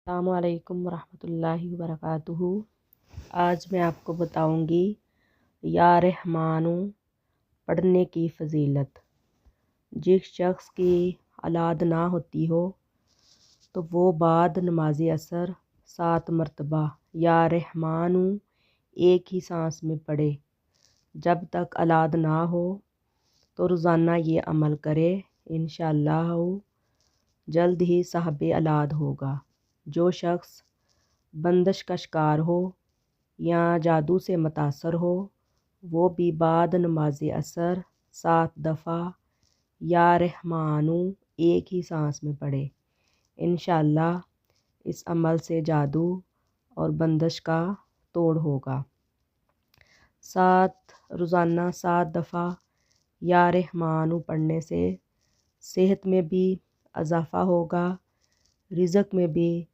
अस्सलामुअलैकुम वरहमतुल्लाहि वबरकातुहू। आज मैं आपको बताऊंगी या रहमानु पढ़ने की फ़जीलत। जिस शख्स की औलाद ना होती हो तो वो बाद नमाज असर 7 मरतबा या रहमानु एक ही सांस में पढ़े। जब तक औलाद ना हो तो रोज़ाना ये अमल करे, इंशाअल्लाह जल्द ही साहिब औलाद होगा। जो शख्स बंदिश का शिकार हो या जादू से मुतासर हो वो भी बाद नमाज असर 7 दफ़ा या रहमानु एक ही सांस में पढ़े। इंशाअल्लाह इस अमल से जादू और बंदिश का तोड़ होगा। रोज़ाना 7 दफ़ा या रहमानु पढ़ने से सेहत में भी इजाफ़ा होगा, रिज़्क़ में भी